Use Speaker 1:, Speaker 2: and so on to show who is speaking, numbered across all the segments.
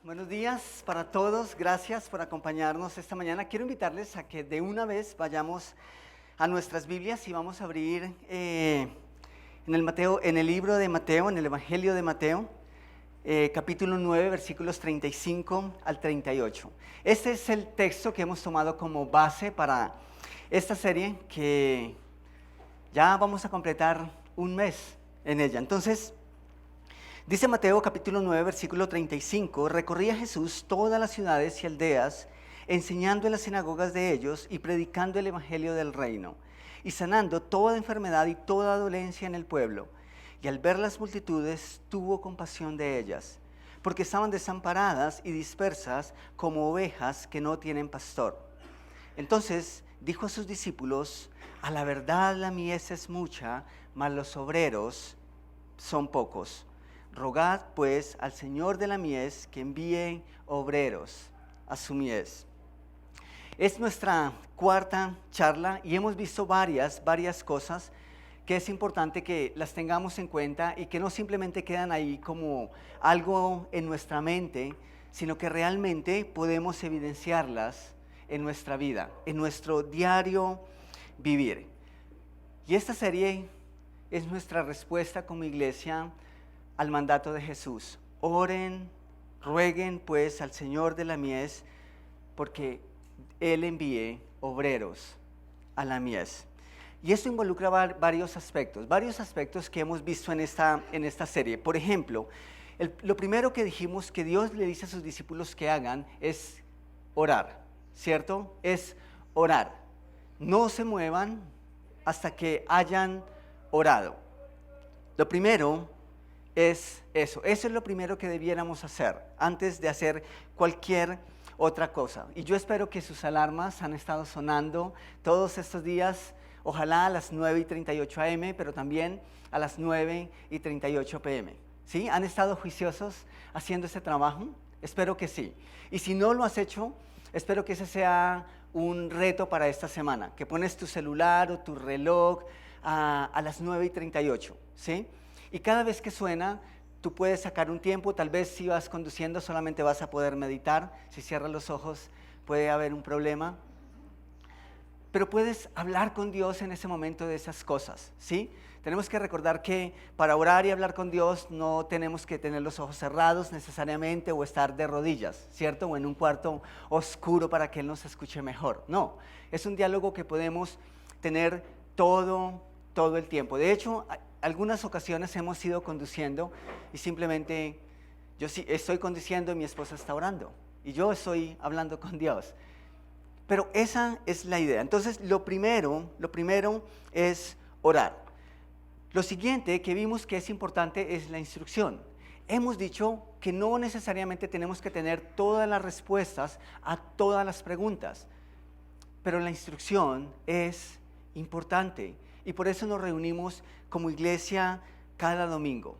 Speaker 1: Buenos días para todos, gracias por acompañarnos esta mañana. Quiero invitarles a que de una vez vayamos a nuestras Biblias y vamos a abrir en el libro de Mateo, en el Evangelio de Mateo, capítulo 9, versículos 35 al 38. Este es el texto que hemos tomado como base para esta serie que ya vamos a completar un mes en ella. Entonces, dice Mateo capítulo 9, versículo 35, recorría Jesús todas las ciudades y aldeas, enseñando en las sinagogas de ellos y predicando el evangelio del reino, y sanando toda enfermedad y toda dolencia en el pueblo. Y al ver las multitudes, tuvo compasión de ellas, porque estaban desamparadas y dispersas como ovejas que no tienen pastor. Entonces dijo a sus discípulos: a la verdad la mies es mucha, mas los obreros son pocos. Rogad pues al Señor de la mies que envíe obreros a su mies. Es nuestra cuarta charla y hemos visto varias cosas que es importante que las tengamos en cuenta y que no simplemente quedan ahí como algo en nuestra mente, sino que realmente podemos evidenciarlas en nuestra vida, en nuestro diario vivir. Y esta serie es nuestra respuesta como iglesia al mandato de Jesús. Oren, rueguen pues al Señor de la mies, porque Él envíe obreros a la mies. Y esto involucra varios aspectos que hemos visto en esta serie. Por ejemplo, lo primero que dijimos que Dios le dice a sus discípulos que hagan es orar, ¿cierto? Es orar. No se muevan hasta que hayan orado. Lo primero es eso es lo primero que debiéramos hacer antes de hacer cualquier otra cosa. Y yo espero que sus alarmas han estado sonando todos estos días, ojalá a las 9:38 am, pero también a las 9:38 pm. ¿Sí? ¿Han estado juiciosos haciendo ese trabajo? Espero que sí. Y si no lo has hecho, espero que ese sea un reto para esta semana, que pones tu celular o tu reloj a las 9:38, ¿sí? Y cada vez que suena, tú puedes sacar un tiempo. Tal vez si vas conduciendo solamente vas a poder meditar. Si cierras los ojos puede haber un problema. Pero puedes hablar con Dios en ese momento de esas cosas, ¿sí? Tenemos que recordar que para orar y hablar con Dios no tenemos que tener los ojos cerrados necesariamente o estar de rodillas, ¿cierto? O en un cuarto oscuro para que Él nos escuche mejor. No, es un diálogo que podemos tener todo el tiempo. De hecho, algunas ocasiones hemos ido conduciendo y simplemente yo sí estoy conduciendo y mi esposa está orando y yo estoy hablando con Dios. Pero esa es la idea. Entonces, lo primero es orar. Lo siguiente que vimos que es importante es la instrucción. Hemos dicho que no necesariamente tenemos que tener todas las respuestas a todas las preguntas, pero la instrucción es importante y por eso nos reunimos como iglesia cada domingo.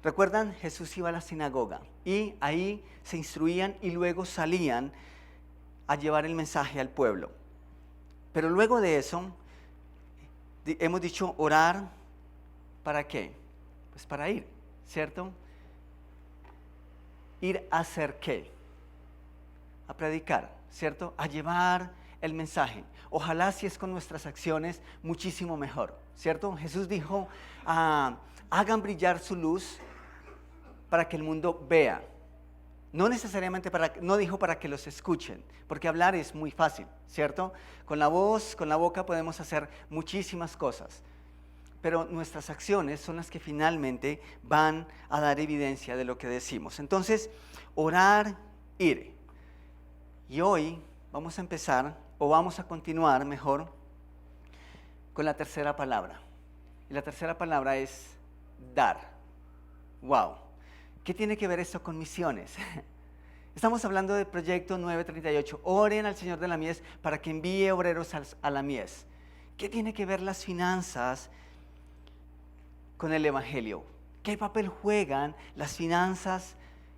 Speaker 1: ¿Recuerdan? Jesús iba a la sinagoga y ahí se instruían y luego salían a llevar el mensaje al pueblo. Pero luego de eso, hemos dicho orar, ¿para qué? Pues para ir, ¿cierto? Ir a hacer qué? A predicar, ¿cierto? A llevar el mensaje. Ojalá si es con nuestras acciones, muchísimo mejor, ¿cierto? Jesús dijo, hagan brillar su luz para que el mundo vea. No necesariamente no dijo para que los escuchen, porque hablar es muy fácil, ¿cierto? Con la voz, con la boca podemos hacer muchísimas cosas, pero nuestras acciones son las que finalmente van a dar evidencia de lo que decimos. Entonces, orar, ir. Y hoy vamos a empezar, o vamos a continuar mejor, con la tercera palabra. Y la tercera palabra es dar. ¡Wow! ¿Qué tiene que ver esto con misiones? Estamos hablando del proyecto 938. Oren al Señor de la mies para que envíe obreros a la mies. ¿Qué tiene que ver las finanzas con el evangelio? ¿Qué papel juegan las finanzas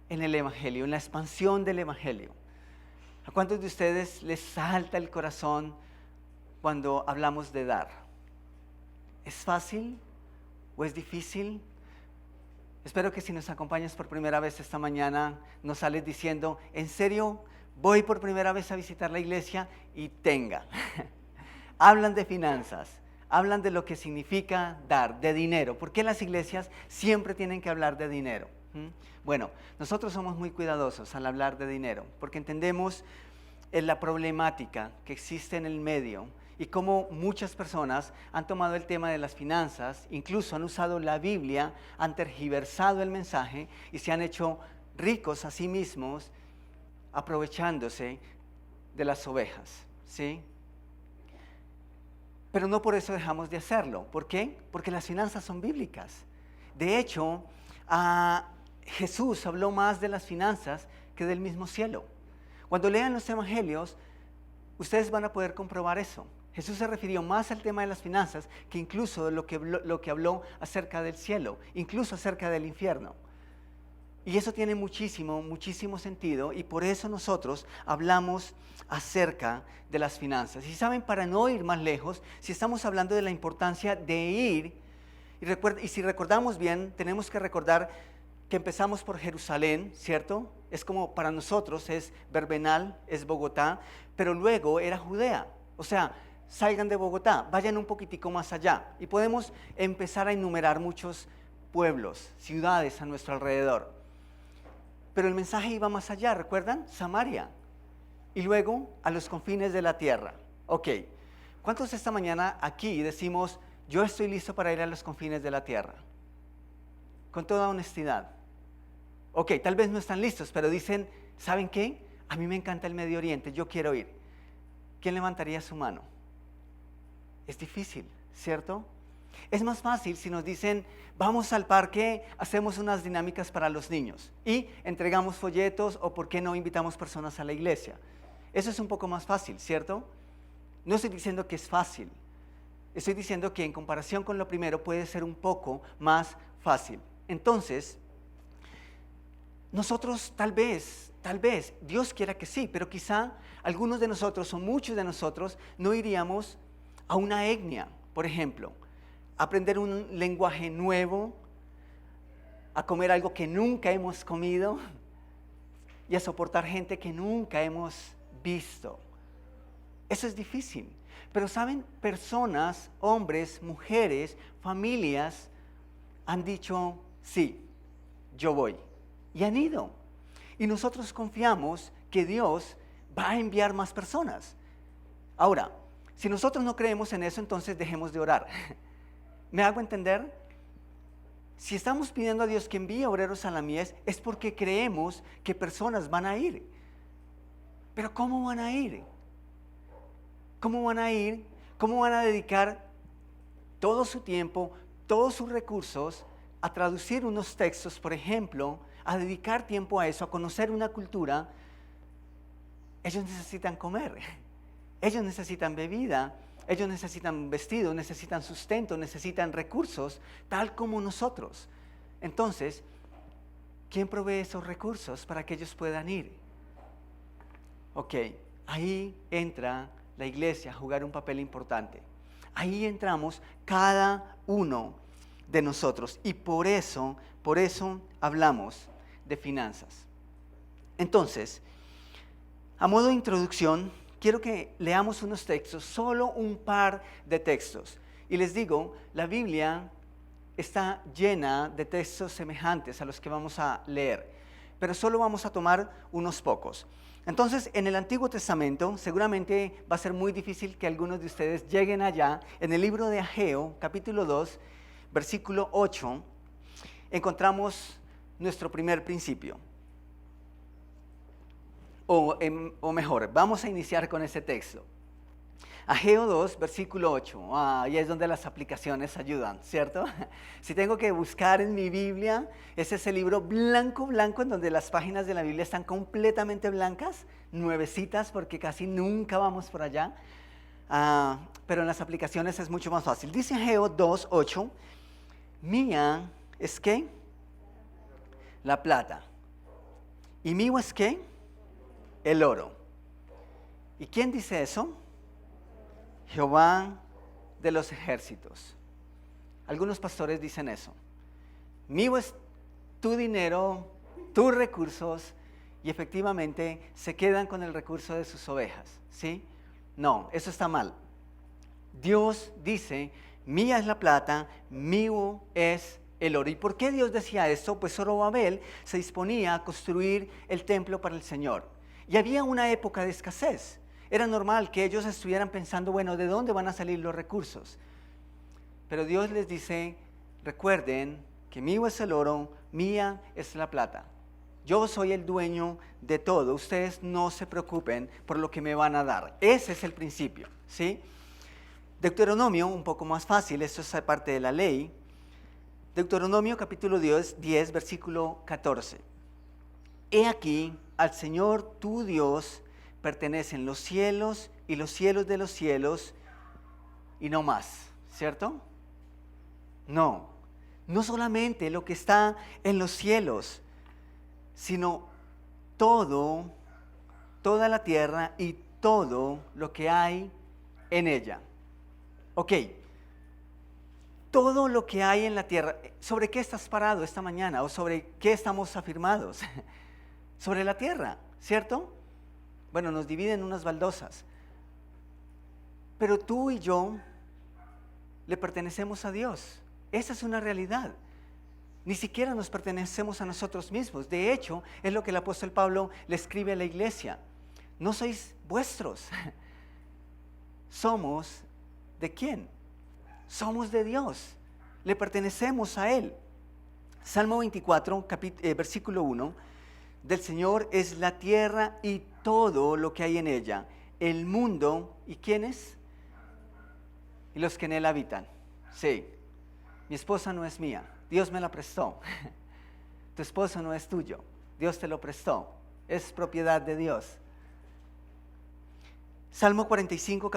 Speaker 1: en el evangelio, en la expansión del evangelio? ¿A cuántos de ustedes les salta el corazón cuando hablamos de dar? ¿Es fácil o es difícil? Espero que si nos acompañas por primera vez esta mañana, nos sales diciendo, ¿en serio voy por primera vez a visitar la iglesia? Y tenga. Hablan de finanzas, hablan de lo que significa dar, de dinero. ¿Por qué las iglesias siempre tienen que hablar de dinero? Bueno, nosotros somos muy cuidadosos al hablar de dinero, porque entendemos la problemática que existe en el medio y cómo muchas personas han tomado el tema de las finanzas, incluso han usado la Biblia, han tergiversado el mensaje y se han hecho ricos a sí mismos aprovechándose de las ovejas, ¿sí? Pero no por eso dejamos de hacerlo. ¿Por qué? Porque las finanzas son bíblicas. De hecho, Jesús habló más de las finanzas que del mismo cielo. Cuando lean los evangelios, ustedes van a poder comprobar eso. Jesús se refirió más al tema de las finanzas que incluso de lo que habló acerca del cielo, incluso acerca del infierno. Y eso tiene muchísimo, muchísimo sentido y por eso nosotros hablamos acerca de las finanzas. Y saben, para no ir más lejos, si estamos hablando de la importancia de ir, y si recordamos bien, tenemos que recordar que empezamos por Jerusalén, ¿cierto? Es como para nosotros es Verbenal, es Bogotá, pero luego era Judea. O sea, salgan de Bogotá, vayan un poquitico más allá y podemos empezar a enumerar muchos pueblos, ciudades a nuestro alrededor. Pero el mensaje iba más allá, ¿recuerdan? Samaria. Y luego a los confines de la tierra. Ok, ¿cuántos esta mañana aquí decimos, yo estoy listo para ir a los confines de la tierra? Con toda honestidad. Ok, tal vez no están listos, pero dicen, ¿saben qué? A mí me encanta el Medio Oriente, yo quiero ir. ¿Quién levantaría su mano? Es difícil, ¿cierto? Es más fácil si nos dicen, vamos al parque, hacemos unas dinámicas para los niños y entregamos folletos o por qué no invitamos personas a la iglesia. Eso es un poco más fácil, ¿cierto? No estoy diciendo que es fácil, estoy diciendo que en comparación con lo primero puede ser un poco más fácil. Entonces, nosotros tal vez, Dios quiera que sí, pero quizá algunos de nosotros o muchos de nosotros no iríamos a una etnia, por ejemplo, a aprender un lenguaje nuevo, a comer algo que nunca hemos comido y a soportar gente que nunca hemos visto. Eso es difícil, pero saben, personas, hombres, mujeres, familias han dicho, sí, yo voy. Y han ido. Y nosotros confiamos que Dios va a enviar más personas. Ahora, si nosotros no creemos en eso, entonces dejemos de orar. ¿Me hago entender? Si estamos pidiendo a Dios que envíe obreros a la mies, es porque creemos que personas van a ir. Pero ¿cómo van a ir? ¿Cómo van a ir? ¿Cómo van a dedicar todo su tiempo, todos sus recursos a traducir unos textos, por ejemplo, a dedicar tiempo a eso, a conocer una cultura? Ellos necesitan comer, ellos necesitan bebida, ellos necesitan vestido, necesitan sustento, necesitan recursos, tal como nosotros. Entonces, ¿quién provee esos recursos para que ellos puedan ir? Ok, ahí entra la iglesia a jugar un papel importante. Ahí entramos cada uno de nosotros y por eso hablamos de finanzas. Entonces, a modo de introducción, quiero que leamos unos textos, solo un par de textos. Y les digo, la Biblia está llena de textos semejantes a los que vamos a leer, pero solo vamos a tomar unos pocos. Entonces, en el Antiguo Testamento, seguramente va a ser muy difícil que algunos de ustedes lleguen allá. En el libro de Ageo, capítulo 2, versículo 8, encontramos nuestro primer principio. O mejor, vamos a iniciar con ese texto. Ageo 2, versículo 8. Ahí es donde las aplicaciones ayudan, ¿cierto? Si tengo que buscar en mi Biblia, es ese libro blanco, en donde las páginas de la Biblia están completamente blancas, nuevecitas, porque casi nunca vamos por allá. Pero en las aplicaciones es mucho más fácil. Dice Ageo 2, 8, mía es ¿qué? La plata. ¿Y mío es qué? El oro. ¿Y quién dice eso? Jehová de los ejércitos. Algunos pastores dicen eso. Mío es tu dinero, tus recursos, y efectivamente se quedan con el recurso de sus ovejas, ¿sí? No, eso está mal. Dios dice, mía es la plata, mío es el oro. ¿Y por qué Dios decía esto? Pues Zorobabel se disponía a construir el templo para el Señor. Y había una época de escasez. Era normal que ellos estuvieran pensando, bueno, ¿de dónde van a salir los recursos? Pero Dios les dice, recuerden que mío es el oro, mía es la plata. Yo soy el dueño de todo. Ustedes no se preocupen por lo que me van a dar. Ese es el principio, ¿sí? Deuteronomio, un poco más fácil, esto es parte de la ley. Deuteronomio capítulo 10, versículo 14. He aquí, al Señor tu Dios pertenecen los cielos y los cielos de los cielos y no más, ¿cierto? No solamente lo que está en los cielos, sino toda la tierra y todo lo que hay en ella. Ok, todo lo que hay en la tierra, ¿sobre qué estás parado esta mañana? ¿O sobre qué estamos afirmados? Sobre la tierra, ¿cierto? Bueno, nos dividen unas baldosas. Pero tú y yo le pertenecemos a Dios. Esa es una realidad. Ni siquiera nos pertenecemos a nosotros mismos. De hecho, es lo que el apóstol Pablo le escribe a la iglesia. No sois vuestros. Somos ¿de quién? Somos de Dios. Le pertenecemos a Él. Salmo 24, versículo 1. Del Señor es la tierra y todo lo que hay en ella. El mundo, ¿y quiénes? Y los que en él habitan. Sí. Mi esposa no es mía. Dios me la prestó. Tu esposo no es tuyo. Dios te lo prestó. Es propiedad de Dios. Salmo 45,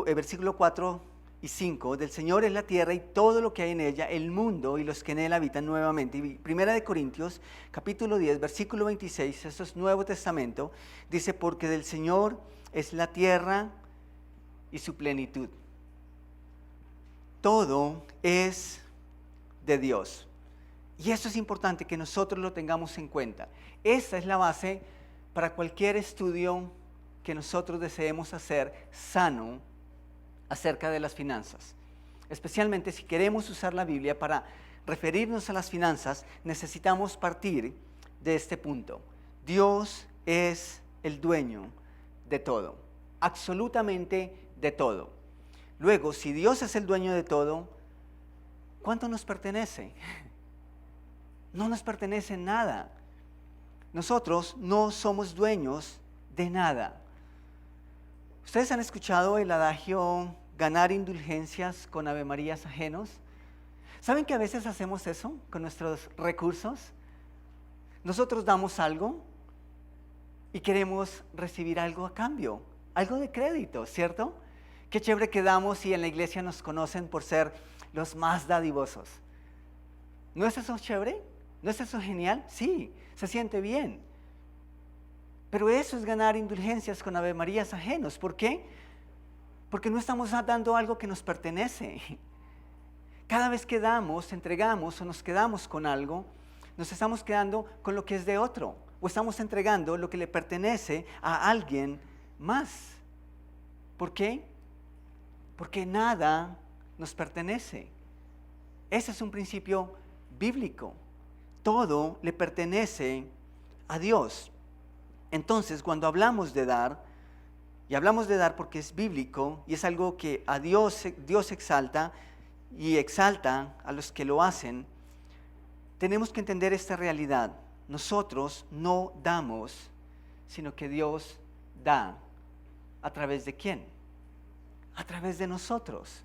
Speaker 1: versículo 4 y 5. Del Señor es la tierra y todo lo que hay en ella, el mundo y los que en él habitan nuevamente. Y Primera de Corintios, capítulo 10, versículo 26, esto es Nuevo Testamento, dice, porque del Señor es la tierra y su plenitud. Todo es de Dios. Y eso es importante que nosotros lo tengamos en cuenta. Esta es la base para cualquier estudio que nosotros deseemos hacer sano acerca de las finanzas. Especialmente si queremos usar la Biblia para referirnos a las finanzas, necesitamos partir de este punto. Dios es el dueño de todo, absolutamente de todo. Luego, si Dios es el dueño de todo, ¿cuánto nos pertenece? No nos pertenece nada. Nosotros no somos dueños de nada. ¿Ustedes han escuchado el adagio ganar indulgencias con avemarías ajenos? ¿Saben que a veces hacemos eso con nuestros recursos? Nosotros damos algo y queremos recibir algo a cambio, algo de crédito, ¿cierto? Qué chévere que damos y en la iglesia nos conocen por ser los más dadivosos. ¿No es eso chévere? ¿No es eso genial? Sí, se siente bien. Pero eso es ganar indulgencias con avemarías ajenos. ¿Por qué? Porque no estamos dando algo que nos pertenece. Cada vez que damos, entregamos o nos quedamos con algo, nos estamos quedando con lo que es de otro. O estamos entregando lo que le pertenece a alguien más. ¿Por qué? Porque nada nos pertenece. Ese es un principio bíblico. Todo le pertenece a Dios. Entonces, cuando hablamos de dar, y hablamos de dar porque es bíblico y es algo que a Dios exalta y exalta a los que lo hacen, tenemos que entender esta realidad. Nosotros no damos, sino que Dios da. ¿A través de quién? A través de nosotros.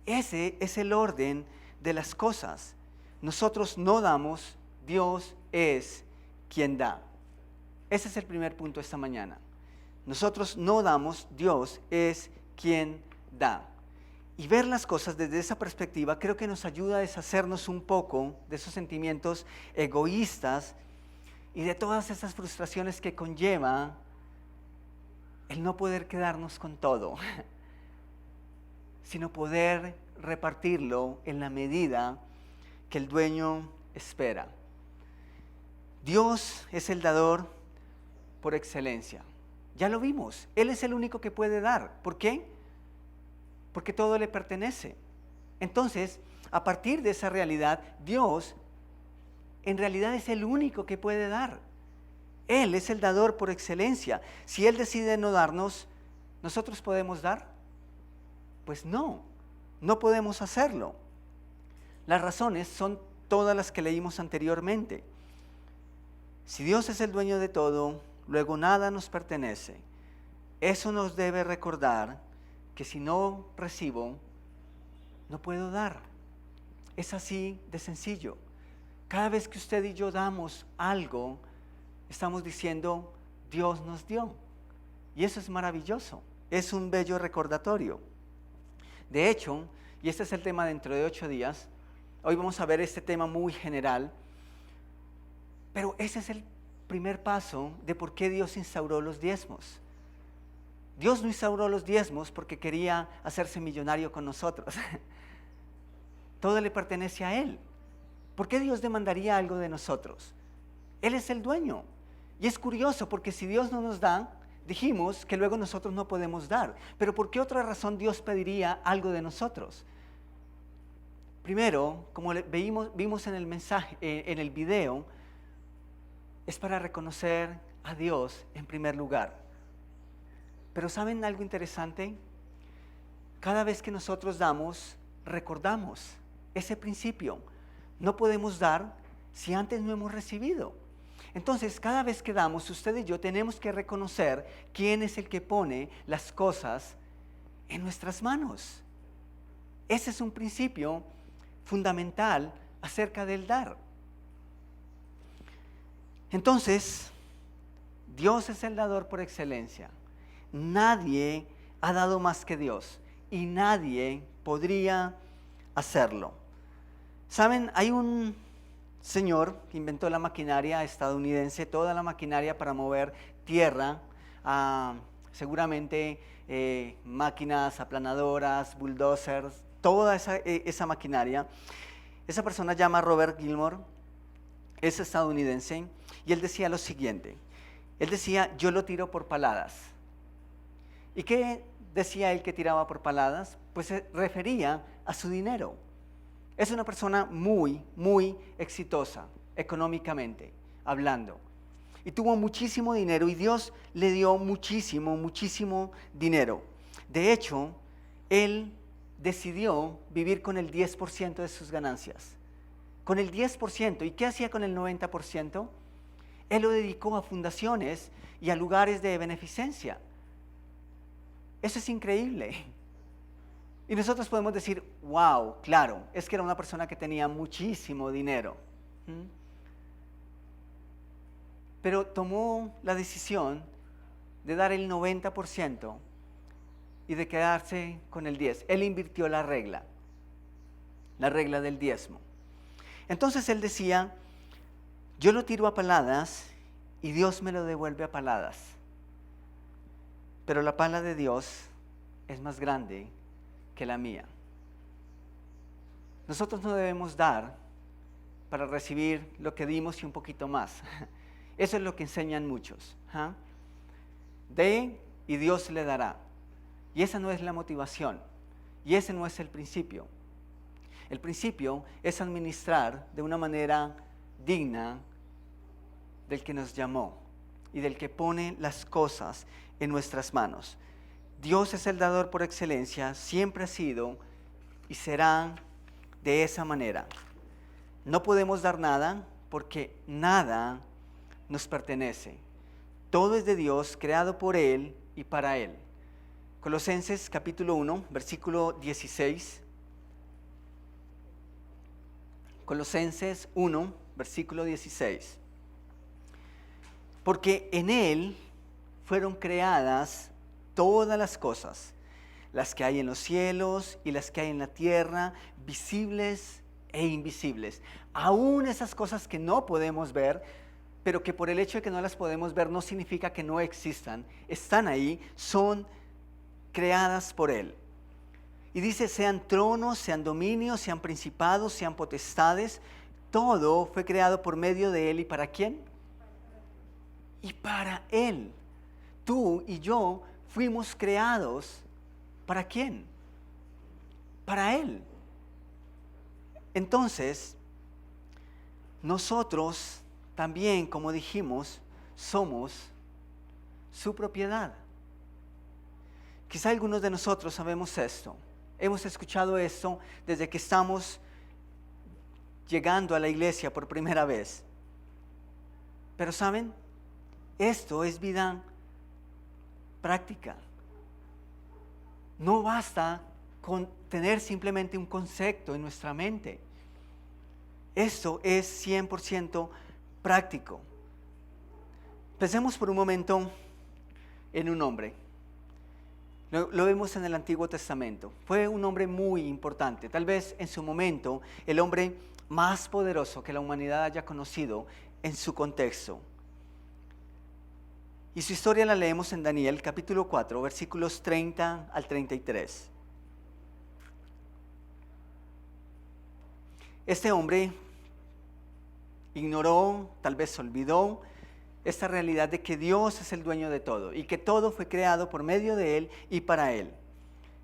Speaker 1: Ese es el orden de las cosas. Nosotros no damos, Dios es quien da. Ese es el primer punto esta mañana. Nosotros no damos, Dios es quien da. Y ver las cosas desde esa perspectiva creo que nos ayuda a deshacernos un poco de esos sentimientos egoístas y de todas esas frustraciones que conlleva el no poder quedarnos con todo, sino poder repartirlo en la medida que el dueño espera. Dios es el dador por excelencia. Ya lo vimos, Él es el único que puede dar. ¿Por qué? Porque todo le pertenece. Entonces, a partir de esa realidad, Dios en realidad es el único que puede dar. Él es el dador por excelencia. Si Él decide no darnos, ¿nosotros podemos dar? Pues no podemos hacerlo. Las razones son todas las que leímos anteriormente. Si Dios es el dueño de todo, luego nada nos pertenece. Eso nos debe recordar que si no recibo, no puedo dar. Es así de sencillo. Cada vez que usted y yo damos algo, estamos diciendo, Dios nos dio. Y eso es maravilloso. Es un bello recordatorio. De hecho, y este es el tema dentro de 8 días, hoy vamos a ver este tema muy general, pero ese es el primer paso de por qué Dios instauró los diezmos. Dios no instauró los diezmos porque quería hacerse millonario con nosotros. Todo le pertenece a Él. ¿Por qué Dios demandaría algo de nosotros? Él es el dueño. Y es curioso porque si Dios no nos da, dijimos que luego nosotros no podemos dar. Pero ¿por qué otra razón Dios pediría algo de nosotros? Primero, como vimos en el mensaje, en el video, es para reconocer a Dios en primer lugar. Pero ¿saben algo interesante? Cada vez que nosotros damos, recordamos ese principio. No podemos dar si antes no hemos recibido. Entonces, cada vez que damos, usted y yo tenemos que reconocer quién es el que pone las cosas en nuestras manos. Ese es un principio fundamental acerca del dar. Entonces, Dios es el dador por excelencia. Nadie ha dado más que Dios y nadie podría hacerlo. ¿Saben? Hay un señor que inventó la maquinaria estadounidense, toda la maquinaria para mover tierra, seguramente máquinas aplanadoras, bulldozers, toda esa maquinaria. Esa persona se llama Robert Gilmore, es estadounidense, y él decía lo siguiente. Él decía, yo lo tiro por paladas. ¿Y qué decía él que tiraba por paladas? Pues se refería a su dinero. Es una persona muy, muy exitosa económicamente hablando. Y tuvo muchísimo dinero y Dios le dio muchísimo, muchísimo dinero. De hecho, él decidió vivir con el 10% de sus ganancias. Con el 10%. ¿Y qué hacía con el 90%? Él lo dedicó a fundaciones y a lugares de beneficencia. Eso es increíble. Y nosotros podemos decir, wow, claro, es que era una persona que tenía muchísimo dinero. Pero tomó la decisión de dar el 90% y de quedarse con el 10%. Él invirtió la regla del diezmo. Entonces él decía, yo lo tiro a paladas y Dios me lo devuelve a paladas. Pero la pala de Dios es más grande que la mía. Nosotros no debemos dar para recibir lo que dimos y un poquito más. Eso es lo que enseñan muchos. De y Dios le dará. Y esa no es la motivación. Y ese no es el principio. El principio es administrar de una manera digna del que nos llamó y del que pone las cosas en nuestras manos. Dios es el dador por excelencia, siempre ha sido y será de esa manera. No podemos dar nada porque nada nos pertenece. Todo es de Dios, creado por Él y para Él. Colosenses capítulo 1, versículo 16. Colosenses 1, versículo 16. Porque en Él fueron creadas todas las cosas, las que hay en los cielos y las que hay en la tierra, visibles e invisibles. Aún esas cosas que no podemos ver, pero que por el hecho de que no las podemos ver no significa que no existan. Están ahí, son creadas por Él. Y dice, sean tronos, sean dominios, sean principados, sean potestades, todo fue creado por medio de Él. ¿Y para quién? y para Él. Tú y yo fuimos creados, ¿para quién? Para Él. Entonces, nosotros también, como dijimos, somos su propiedad. Quizá algunos de nosotros sabemos esto. Hemos escuchado esto desde que estamos llegando a la iglesia por primera vez. Pero ¿saben? Esto es vida práctica. No basta con tener simplemente un concepto en nuestra mente. Esto es 100% práctico. Pensemos por un momento en un hombre. Lo vemos en el Antiguo Testamento. Fue un hombre muy importante. Tal vez en su momento el hombre más poderoso que la humanidad haya conocido en su contexto. Y su historia la leemos en Daniel capítulo 4, versículos 30 al 33. Este hombre ignoró, tal vez olvidó, esta realidad de que Dios es el dueño de todo y que todo fue creado por medio de Él y para Él.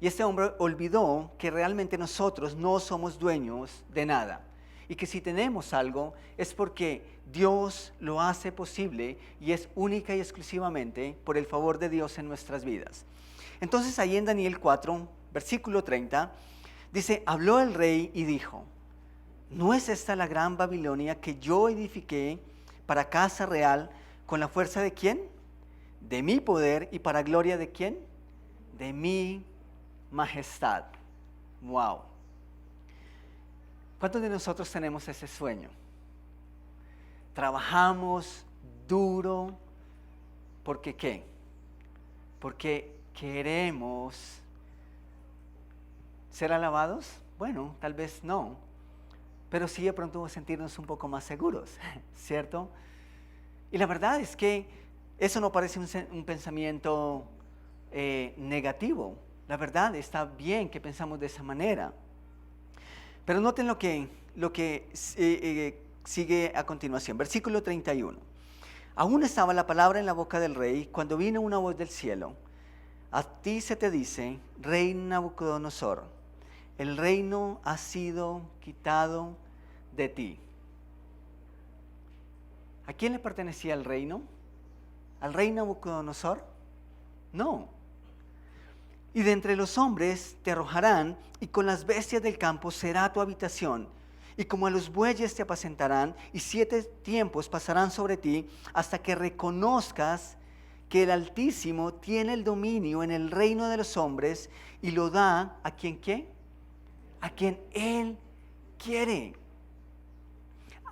Speaker 1: Y este hombre olvidó que realmente nosotros no somos dueños de nada y que si tenemos algo es porque Dios lo hace posible y es única y exclusivamente por el favor de Dios en nuestras vidas. Entonces ahí en Daniel 4, versículo 30, dice, habló el rey y dijo, ¿no es esta la gran Babilonia que yo edifiqué para casa real con la fuerza de quién? De mi poder y para gloria de quién? De mi majestad. Wow. ¿Cuántos de nosotros tenemos ese sueño? Trabajamos duro, ¿porque qué? Porque queremos ser alabados. Bueno, tal vez no, pero sí de pronto sentirnos un poco más seguros, ¿cierto? Y la verdad es que eso no parece un pensamiento negativo. La verdad está bien que pensamos de esa manera. Pero noten lo que sigue a continuación. Versículo 31. Aún estaba la palabra en la boca del rey cuando vino una voz del cielo. A ti se te dice, rey Nabucodonosor, el reino ha sido quitado de ti. ¿A quién le pertenecía el reino? ¿Al rey Nabucodonosor? No. Y de entre los hombres te arrojarán, y con las bestias del campo será tu habitación. Y como a los bueyes te apacentarán, y 7 tiempos pasarán sobre ti, hasta que reconozcas que el Altísimo tiene el dominio en el reino de los hombres, y lo da ¿a quien qué? A quien Él quiere.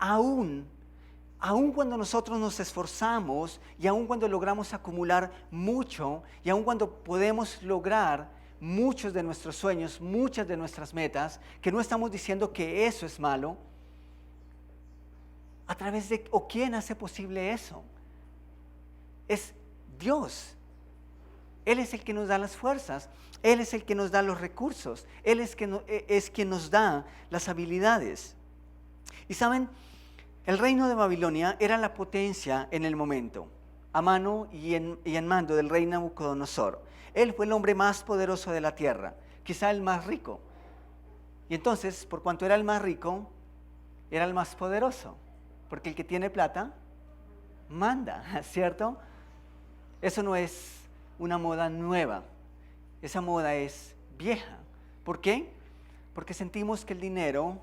Speaker 1: Aún cuando nosotros nos esforzamos y aún cuando logramos acumular mucho y aún cuando podemos lograr muchos de nuestros sueños, muchas de nuestras metas, que no estamos diciendo que eso es malo, ¿a través de o quién hace posible eso? Es Dios. Él es el que nos da las fuerzas, Él es el que nos da los recursos, Él es quien nos da las habilidades. Y saben, el reino de Babilonia era la potencia en el momento, a mano y en mando del rey Nabucodonosor. Él fue el hombre más poderoso de la tierra, quizá el más rico. Y entonces, por cuanto era el más rico, era el más poderoso, porque el que tiene plata, manda, ¿cierto? Eso no es una moda nueva, esa moda es vieja. ¿Por qué? Porque sentimos que el dinero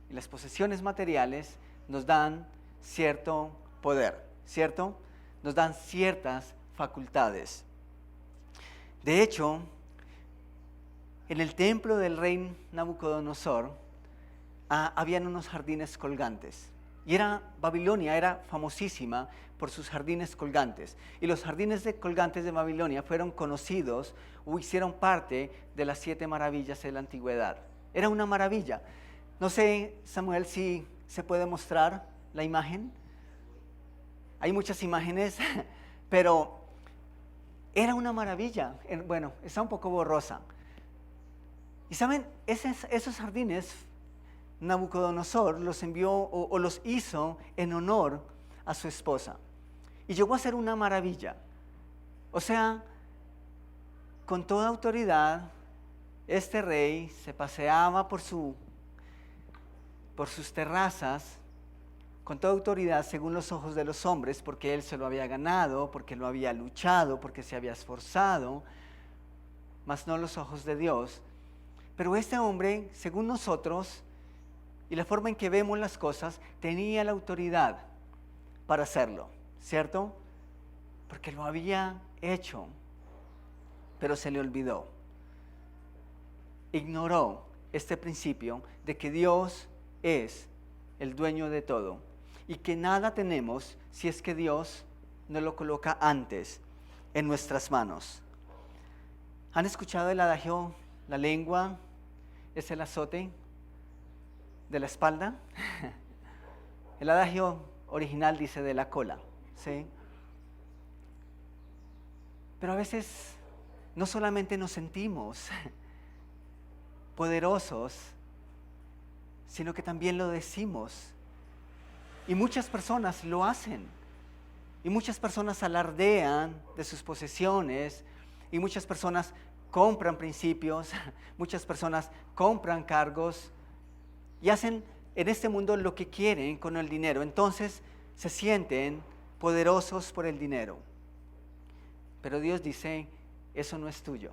Speaker 1: y las posesiones materiales nos dan cierto poder, ¿cierto? Nos dan ciertas facultades. De hecho, en el templo del rey Nabucodonosor habían unos jardines colgantes. Y Babilonia era famosísima por sus jardines colgantes. Y los jardines colgantes de Babilonia fueron conocidos o hicieron parte de las 7 maravillas de la antigüedad. Era una maravilla. No sé, Samuel, si se puede mostrar la imagen. Hay muchas imágenes, pero era una maravilla. Bueno, está un poco borrosa. Y saben, esos jardines Nabucodonosor los envió o los hizo en honor a su esposa. y llegó a ser una maravilla. O sea, con toda autoridad, este rey se paseaba por sus terrazas, con toda autoridad según los ojos de los hombres, porque él se lo había ganado, porque lo había luchado, porque se había esforzado, mas no los ojos de Dios. Pero este hombre, según nosotros, y la forma en que vemos las cosas, tenía la autoridad para hacerlo, ¿cierto? Porque lo había hecho, pero se le olvidó. Ignoró este principio de que Dios es el dueño de todo y que nada tenemos si es que Dios no lo coloca antes en nuestras manos. ¿Han escuchado el adagio, la lengua es el azote de la espalda? El adagio original dice de la cola, ¿sí? Pero a veces no solamente nos sentimos poderosos, sino que también lo decimos. Y muchas personas lo hacen. Y muchas personas alardean de sus posesiones. Y muchas personas compran principios. Muchas personas compran cargos. Y hacen en este mundo lo que quieren con el dinero. Entonces se sienten poderosos por el dinero. Pero Dios dice, eso no es tuyo.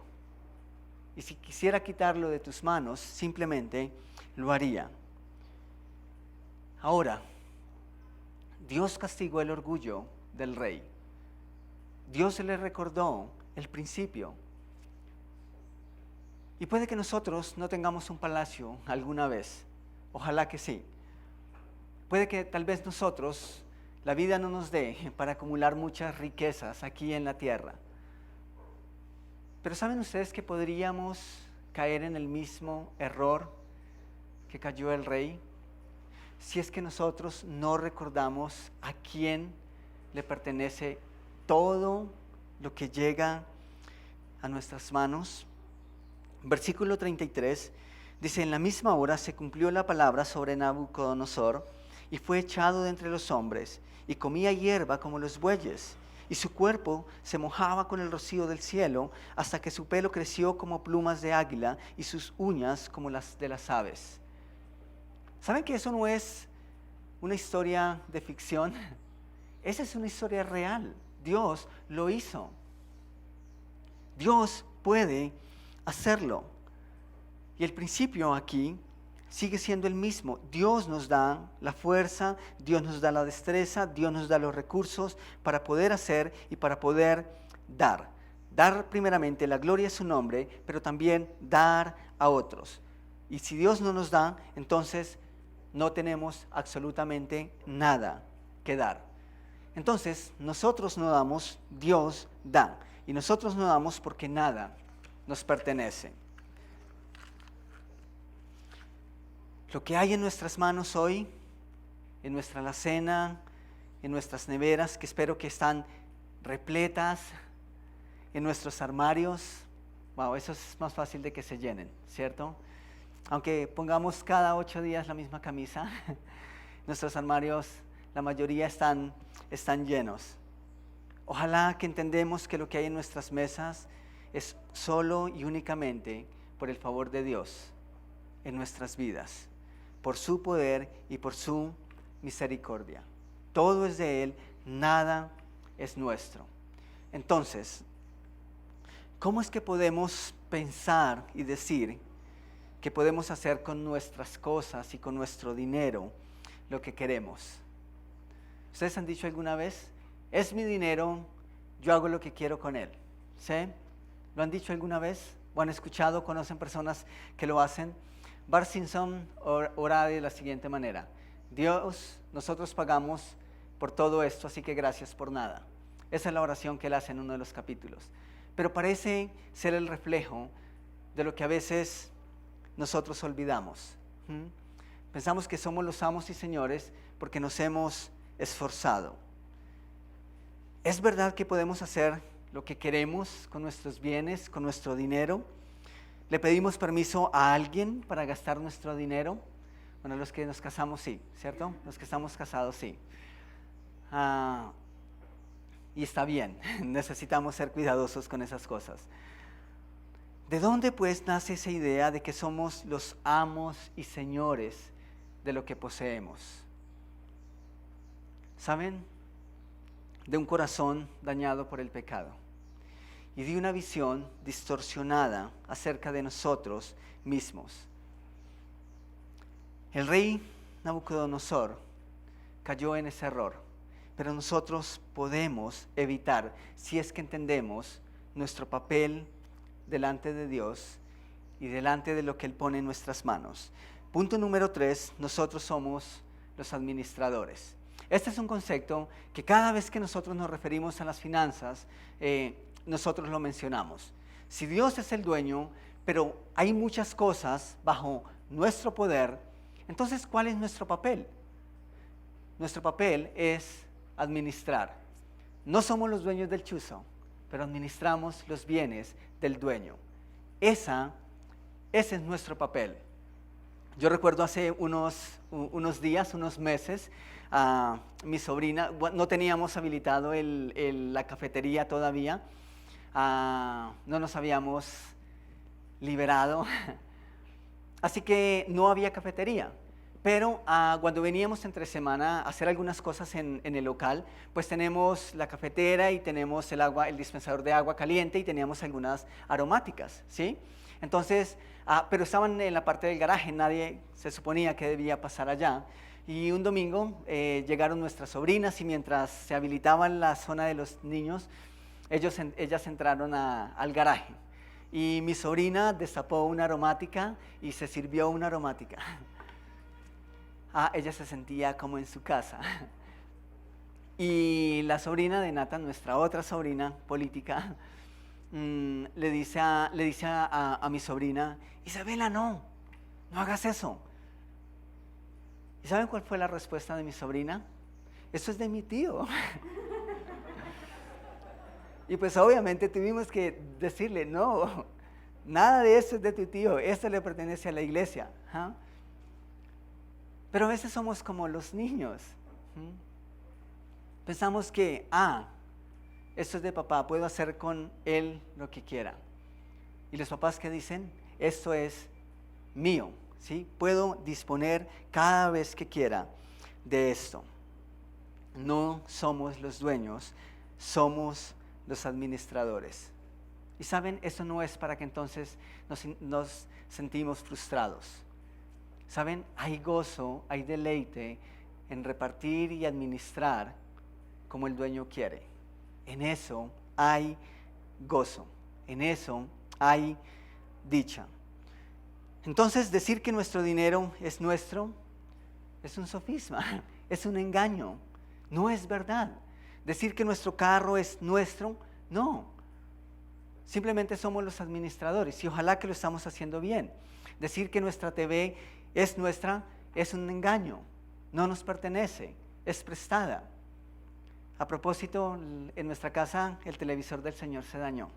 Speaker 1: Y si quisiera quitarlo de tus manos, simplemente lo haría. Ahora, Dios castigó el orgullo del rey. Dios le recordó el principio. Y puede que nosotros no tengamos un palacio alguna vez. Ojalá que sí. Puede que tal vez nosotros, la vida no nos dé para acumular muchas riquezas aquí en la tierra. Pero ¿saben ustedes que podríamos caer en el mismo error que cayó el rey? Si es que nosotros no recordamos a quién le pertenece todo lo que llega a nuestras manos. Versículo 33 dice, en la misma hora se cumplió la palabra sobre Nabucodonosor y fue echado de entre los hombres y comía hierba como los bueyes. Y su cuerpo se mojaba con el rocío del cielo hasta que su pelo creció como plumas de águila y sus uñas como las de las aves. ¿Saben que eso no es una historia de ficción? Esa es una historia real. Dios lo hizo. Dios puede hacerlo. Y el principio aquí sigue siendo el mismo. Dios nos da la fuerza, Dios nos da la destreza, Dios nos da los recursos para poder hacer y para poder dar. Dar primeramente la gloria a su nombre, pero también dar a otros. Y si Dios no nos da, entonces no tenemos absolutamente nada que dar. Entonces, nosotros no damos, Dios da. Y nosotros no damos porque nada nos pertenece. Lo que hay en nuestras manos hoy, en nuestra alacena, en nuestras neveras, que espero que están repletas, en nuestros armarios, wow, eso es más fácil de que se llenen, ¿cierto? Aunque pongamos cada 8 días la misma camisa, nuestros armarios, la mayoría están llenos. Ojalá que entendemos que lo que hay en nuestras mesas es solo y únicamente por el favor de Dios en nuestras vidas, por su poder y por su misericordia. Todo es de Él, nada es nuestro. Entonces, ¿cómo es que podemos pensar y decir que podemos hacer con nuestras cosas y con nuestro dinero lo que queremos? ¿Ustedes han dicho alguna vez, es mi dinero, yo hago lo que quiero con él? ¿Sí? ¿Lo han dicho alguna vez? ¿O han escuchado, conocen personas que lo hacen? Bart Simpson ora de la siguiente manera: Dios, nosotros pagamos por todo esto, así que gracias por nada. Esa es la oración que él hace en uno de los capítulos. Pero parece ser el reflejo de lo que a veces nosotros olvidamos. Pensamos que somos los amos y señores porque nos hemos esforzado. ¿Es verdad que podemos hacer lo que queremos con nuestros bienes, con nuestro dinero? ¿Le pedimos permiso a alguien para gastar nuestro dinero? Bueno, los que nos casamos sí, ¿cierto? Los que estamos casados sí. y está bien, necesitamos ser cuidadosos con esas cosas. ¿De dónde pues nace esa idea de que somos los amos y señores de lo que poseemos? ¿Saben? De un corazón dañado por el pecado y de una visión distorsionada acerca de nosotros mismos. El rey Nabucodonosor cayó en ese error, pero nosotros podemos evitar, si es que entendemos nuestro papel delante de Dios y delante de lo que Él pone en nuestras manos. Punto número 3, nosotros somos los administradores. Este es un concepto que cada vez que nosotros nos referimos a las finanzas, nosotros lo mencionamos. Si Dios es el dueño, pero hay muchas cosas bajo nuestro poder, entonces, ¿cuál es nuestro papel? Nuestro papel es administrar. No somos los dueños del chuzo, pero administramos los bienes del dueño. Ese es nuestro papel. Yo recuerdo hace unos días, unos meses, mi sobrina, no teníamos habilitado la cafetería todavía, no nos habíamos liberado, así que no había cafetería. Pero cuando veníamos entre semana a hacer algunas cosas en el local, pues tenemos la cafetera y tenemos el dispensador de agua caliente y teníamos algunas aromáticas, ¿sí? Entonces, pero estaban en la parte del garaje, nadie se suponía que debía pasar allá. Y un domingo llegaron nuestras sobrinas y mientras se habilitaba la zona de los niños, ellas entraron al garaje. Y mi sobrina destapó una aromática y se sirvió una aromática. Ella se sentía como en su casa. Y la sobrina de Nathan, nuestra otra sobrina política, le dice a mi sobrina, Isabela, no hagas eso. ¿Y saben cuál fue la respuesta de mi sobrina? Eso es de mi tío. Y pues obviamente tuvimos que decirle, no, nada de eso es de tu tío, esto le pertenece a la iglesia. Pero a veces somos como los niños. Pensamos que, esto es de papá, puedo hacer con él lo que quiera. Y los papás que dicen, esto es mío, ¿sí? Puedo disponer cada vez que quiera de esto. No somos los dueños, somos los administradores. Y saben, eso no es para que entonces nos sentimos frustrados. ¿Saben? Hay gozo, hay deleite en repartir y administrar como el dueño quiere. En eso hay gozo, en eso hay dicha. Entonces, decir que nuestro dinero es nuestro es un sofisma, es un engaño, no es verdad. Decir que nuestro carro es nuestro, no. Simplemente somos los administradores y ojalá que lo estamos haciendo bien. Decir que nuestra TV es nuestra, es un engaño, no nos pertenece, es prestada. A propósito, en nuestra casa el televisor del señor se dañó,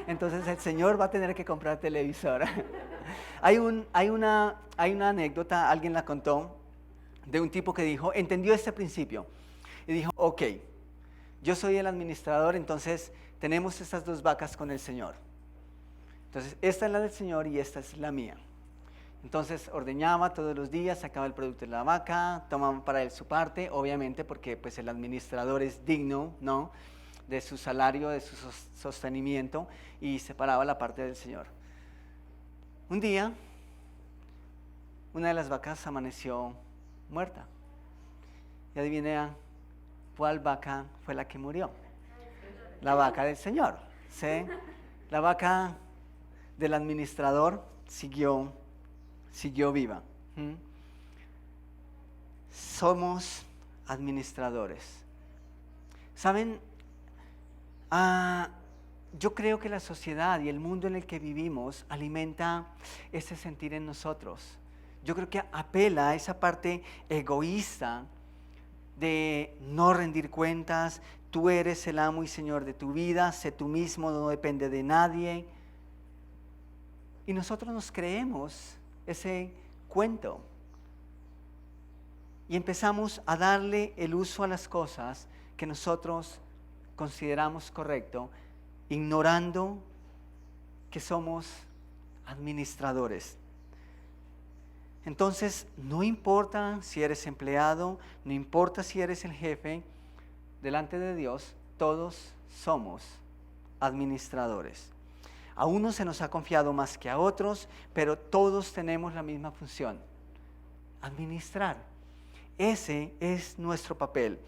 Speaker 1: entonces el señor va a tener que comprar televisor. Hay una anécdota, alguien la contó, de un tipo que dijo, entendió este principio, y dijo, ok, yo soy el administrador, entonces tenemos estas dos vacas con el señor. Entonces, esta es la del señor y esta es la mía. Entonces ordeñaba todos los días, sacaba el producto de la vaca, tomaba para él su parte, obviamente porque pues el administrador es digno, ¿no?, de su salario, de su sostenimiento, y separaba la parte del señor. Un día, una de las vacas amaneció muerta. Y adivina cuál vaca fue la que murió. La vaca del señor, ¿sí? La vaca del administrador siguió viva. Somos administradores. ¿Saben? Yo creo que la sociedad y el mundo en el que vivimos alimenta ese sentir en nosotros. Yo creo que apela a esa parte egoísta de no rendir cuentas. Tú eres el amo y señor de tu vida, sé tú mismo, no depende de nadie. Y nosotros nos creemos ese cuento y empezamos a darle el uso a las cosas que nosotros consideramos correcto, ignorando que somos administradores. Entonces, no importa si eres empleado, no importa si eres el jefe, delante de Dios todos somos administradores. A unos se nos ha confiado más que a otros, pero todos tenemos la misma función: administrar. Ese es nuestro papel.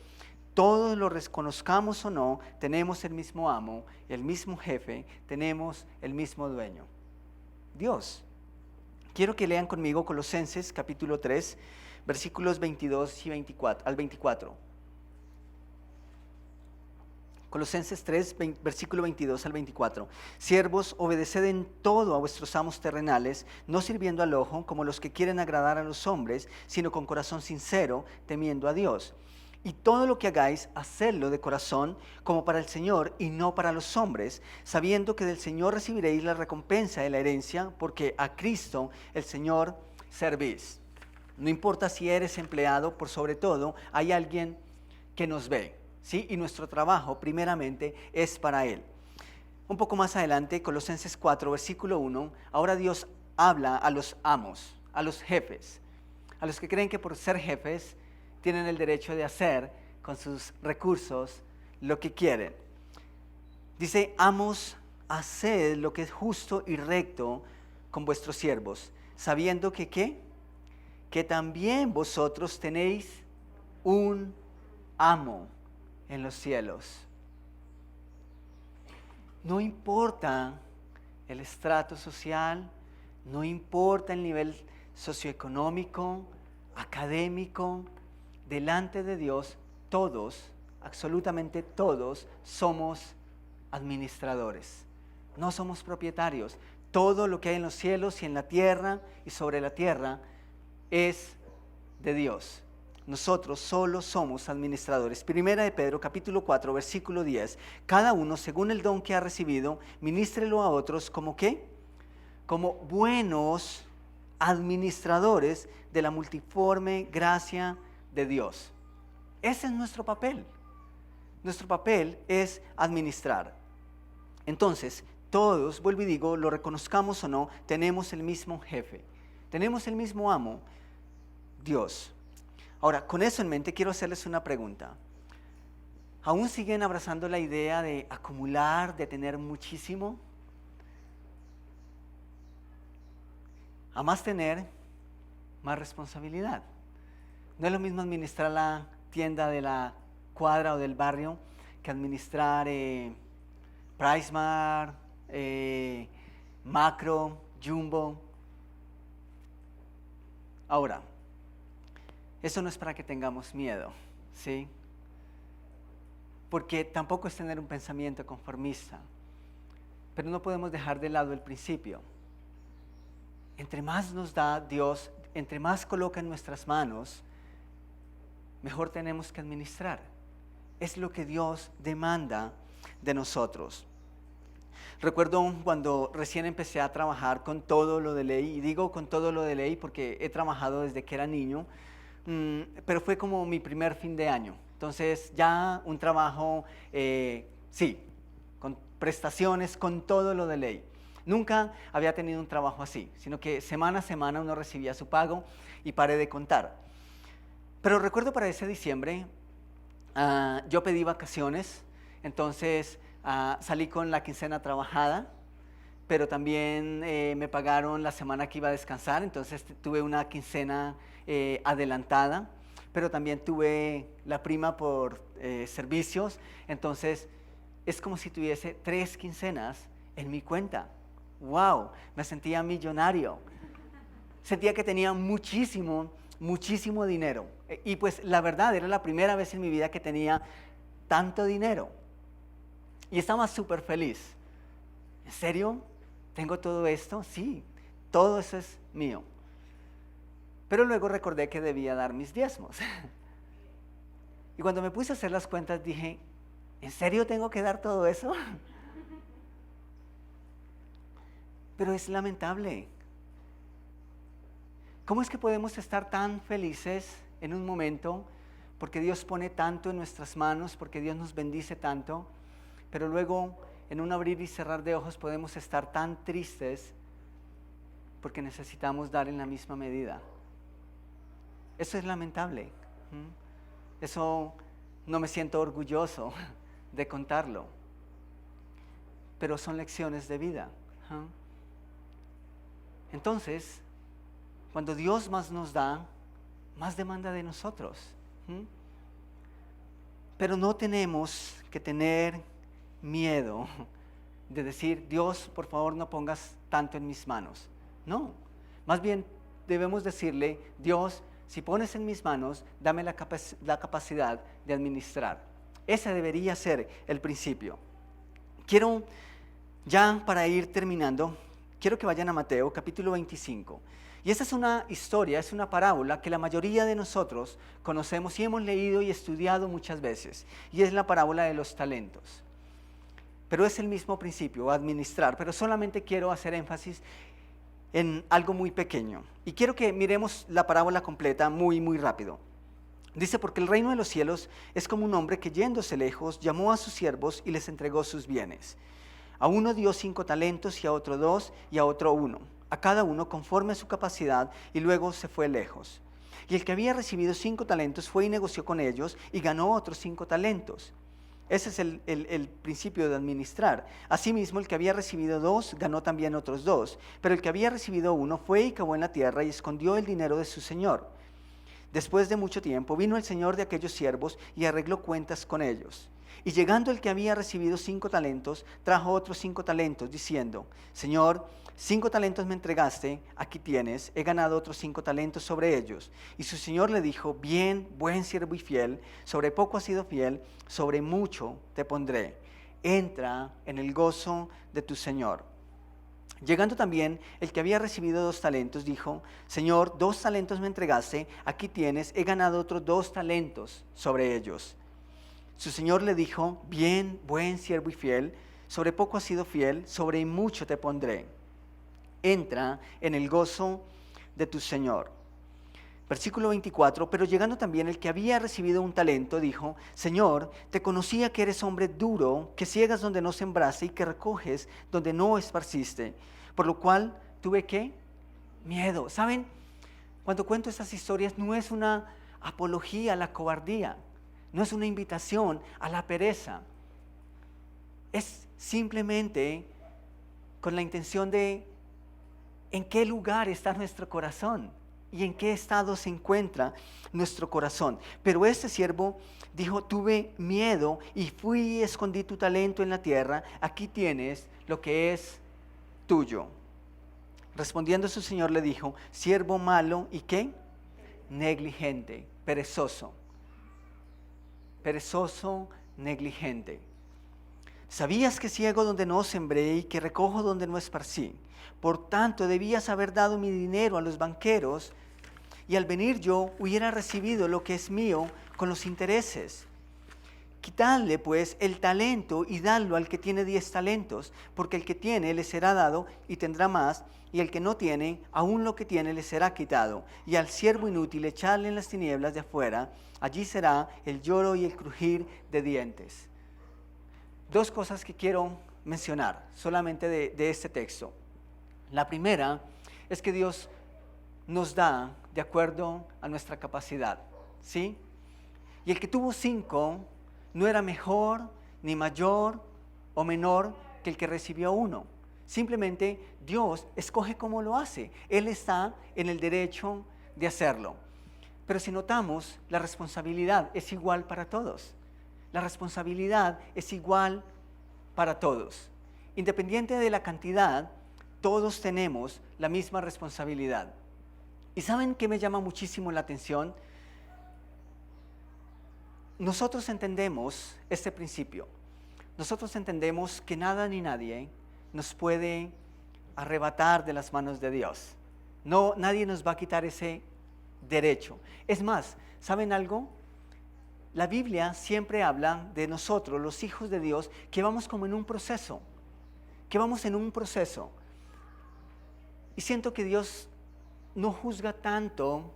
Speaker 1: Todos lo reconozcamos o no, tenemos el mismo amo, el mismo jefe, tenemos el mismo dueño: Dios. Quiero que lean conmigo Colosenses capítulo 3, versículos 22 y 24. Colosenses 3, versículo 22 al 24. Siervos, obedeced en todo a vuestros amos terrenales, no sirviendo al ojo como los que quieren agradar a los hombres, sino con corazón sincero, temiendo a Dios. Y todo lo que hagáis, hacedlo de corazón, como para el Señor y no para los hombres, sabiendo que del Señor recibiréis la recompensa de la herencia, porque a Cristo el Señor servís. No importa si eres empleado, por sobre todo, hay alguien que nos ve, ¿sí? Y nuestro trabajo, primeramente, es para Él. Un poco más adelante, Colosenses 4, versículo 1, ahora Dios habla a los amos, a los jefes, a los que creen que por ser jefes tienen el derecho de hacer con sus recursos lo que quieren. Dice: amos, haced lo que es justo y recto con vuestros siervos, sabiendo que ¿qué? Que también vosotros tenéis un amo en los cielos. No importa el estrato social, no importa el nivel socioeconómico, académico, delante de Dios todos, absolutamente todos, somos administradores. No somos propietarios. Todo lo que hay en los cielos y en la tierra y sobre la tierra es de Dios. Nosotros solo somos administradores. Primera de Pedro, capítulo 4, versículo 10. Cada uno, según el don que ha recibido, ministrelo a otros como ¿qué? Como buenos administradores de la multiforme gracia de Dios. Ese es nuestro papel. Nuestro papel es administrar. Entonces, todos, vuelvo y digo, lo reconozcamos o no, tenemos el mismo jefe, tenemos el mismo amo, Dios. Ahora, con eso en mente, quiero hacerles una pregunta. ¿Aún siguen abrazando la idea de acumular, de tener muchísimo? A más tener, más responsabilidad. No es lo mismo administrar la tienda de la cuadra o del barrio que administrar PriceMart, Macro, Jumbo. Ahora, eso no es para que tengamos miedo, ¿sí? Porque tampoco es tener un pensamiento conformista. Pero no podemos dejar de lado el principio. Entre más nos da Dios, entre más coloca en nuestras manos, mejor tenemos que administrar. Es lo que Dios demanda de nosotros. Recuerdo cuando recién empecé a trabajar con todo lo de ley, y digo con todo lo de ley porque he trabajado desde que era niño, pero fue como mi primer fin de año. Entonces ya un trabajo, sí, con prestaciones, con todo lo de ley. Nunca había tenido un trabajo así, sino que semana a semana uno recibía su pago y paré de contar. Pero recuerdo para ese diciembre, yo pedí vacaciones, entonces salí con la quincena trabajada, pero también me pagaron la semana que iba a descansar, entonces tuve una quincena adelantada, pero también tuve la prima por servicios, entonces es como si tuviese 3 quincenas en mi cuenta. ¡Wow! Me sentía millonario. Sentía que tenía muchísimo dinero. Y pues la verdad, era la primera vez en mi vida que tenía tanto dinero. Y estaba súper feliz. ¿En serio? ¿Tengo todo esto? Sí, todo eso es mío. Pero luego recordé que debía dar mis diezmos. Y cuando me puse a hacer las cuentas dije, ¿en serio tengo que dar todo eso? Pero es lamentable. ¿Cómo es que podemos estar tan felices en un momento porque Dios pone tanto en nuestras manos, porque Dios nos bendice tanto, pero luego en un abrir y cerrar de ojos podemos estar tan tristes porque necesitamos dar en la misma medida. Eso es lamentable. Eso no me siento orgulloso de contarlo, pero son lecciones de vida. Entonces, cuando Dios más nos da, más demanda de nosotros. Pero no tenemos que tener miedo de decir, Dios, por favor, no pongas tanto en mis manos. No, más bien debemos decirle, Dios, si pones en mis manos, dame la capacidad de administrar. Ese debería ser el principio. Quiero, ya para ir terminando, quiero que vayan a Mateo capítulo 25. Y esta es una historia, es una parábola que la mayoría de nosotros conocemos y hemos leído y estudiado muchas veces. Y es la parábola de los talentos. Pero es el mismo principio, administrar. Pero solamente quiero hacer énfasis en algo muy pequeño. Y quiero que miremos la parábola completa muy rápido. Dice, porque el reino de los cielos es como un hombre que yéndose lejos, llamó a sus siervos y les entregó sus bienes. A uno dio 5 talentos y a otro 2 y a otro 1. A cada uno conforme a su capacidad, y luego se fue lejos. Y el que había recibido 5 talentos fue y negoció con ellos y ganó otros 5 talentos. Ese es el principio de administrar. Asimismo, el que había recibido 2 ganó también otros 2, pero el que había recibido 1 fue y cavó en la tierra y escondió el dinero de su señor. Después de mucho tiempo vino el señor de aquellos siervos y arregló cuentas con ellos. Y llegando el que había recibido 5 talentos, trajo otros 5 talentos, diciendo, Señor, 5 talentos me entregaste, aquí tienes, he ganado otros 5 talentos sobre ellos. Y su señor le dijo, bien, buen siervo y fiel, sobre poco has sido fiel, sobre mucho te pondré. Entra en el gozo de tu señor. Llegando también el que había recibido 2 talentos, dijo, Señor, 2 talentos me entregaste, aquí tienes, he ganado otros 2 talentos sobre ellos. Su señor le dijo, bien, buen siervo y fiel, sobre poco has sido fiel, sobre mucho te pondré. Entra en el gozo de tu señor. Versículo 24, pero llegando también el que había recibido 1 talento, dijo, Señor, te conocía que eres hombre duro, que ciegas donde no sembraste y que recoges donde no esparciste, por lo cual tuve ¿qué? Miedo. ¿Saben? Cuando cuento estas historias no es una apología a la cobardía, no es una invitación a la pereza, es simplemente con la intención de en qué lugar está nuestro corazón y en qué estado se encuentra nuestro corazón. Pero este siervo dijo, tuve miedo y fui y escondí tu talento en la tierra, aquí tienes lo que es tuyo. Respondiendo su señor le dijo, siervo malo y ¿qué? Negligente, perezoso. Perezoso, negligente. ¿Sabías que ciego donde no sembré y que recojo donde no esparcí? Por tanto, debías haber dado mi dinero a los banqueros y al venir yo hubiera recibido lo que es mío con los intereses. Quitadle pues el talento y dadlo al que tiene 10 talentos, porque el que tiene le será dado y tendrá más, y el que no tiene, aún lo que tiene le será quitado. Y al siervo inútil echarle en las tinieblas de afuera, allí será el lloro y el crujir de dientes. 2 cosas que quiero mencionar solamente de este texto. La primera es que Dios nos da de acuerdo a nuestra capacidad, ¿sí? Y el que tuvo 5 no era mejor, ni mayor o menor que el que recibió 1. Simplemente Dios escoge cómo lo hace. Él está en el derecho de hacerlo. Pero si notamos, la responsabilidad es igual para todos. La responsabilidad es igual para todos. Independiente de la cantidad, todos tenemos la misma responsabilidad. ¿Y saben qué me llama muchísimo la atención? Nosotros entendemos este principio. Nosotros entendemos que nada ni nadie nos puede arrebatar de las manos de Dios. No, nadie nos va a quitar ese derecho. Es más, ¿saben algo? La Biblia siempre habla de nosotros, los hijos de Dios, que vamos como en un proceso. Que vamos en un proceso. Y siento que Dios no juzga tanto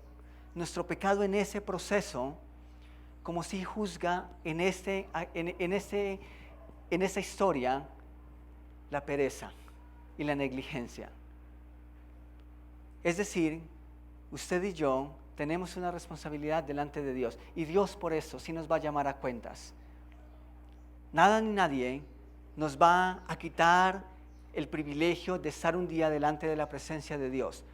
Speaker 1: nuestro pecado en ese proceso, como si juzga en en esa historia la pereza y la negligencia. Es decir, usted y yo tenemos una responsabilidad delante de Dios y Dios por eso sí nos va a llamar a cuentas. Nada ni nadie nos va a quitar el privilegio de estar un día delante de la presencia de Dios.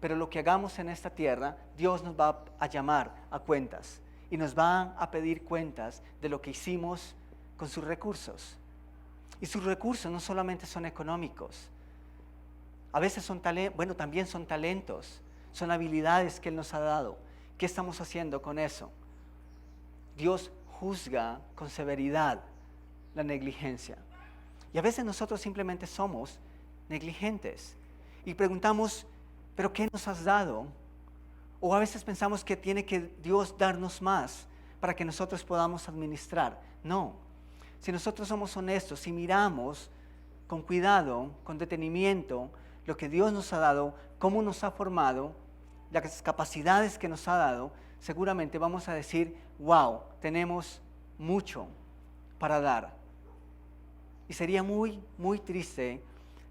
Speaker 1: Pero lo que hagamos en esta tierra, Dios nos va a llamar a cuentas y nos va a pedir cuentas de lo que hicimos con sus recursos. Y sus recursos no solamente son económicos, a veces son también son talentos, son habilidades que Él nos ha dado. ¿Qué estamos haciendo con eso? Dios juzga con severidad la negligencia. Y a veces nosotros simplemente somos negligentes y preguntamos, ¿pero qué nos has dado? O a veces pensamos que tiene que Dios darnos más para que nosotros podamos administrar. No, si nosotros somos honestos, si miramos con cuidado, con detenimiento, lo que Dios nos ha dado, cómo nos ha formado, las capacidades que nos ha dado, seguramente vamos a decir, wow, tenemos mucho para dar. Y sería muy, muy triste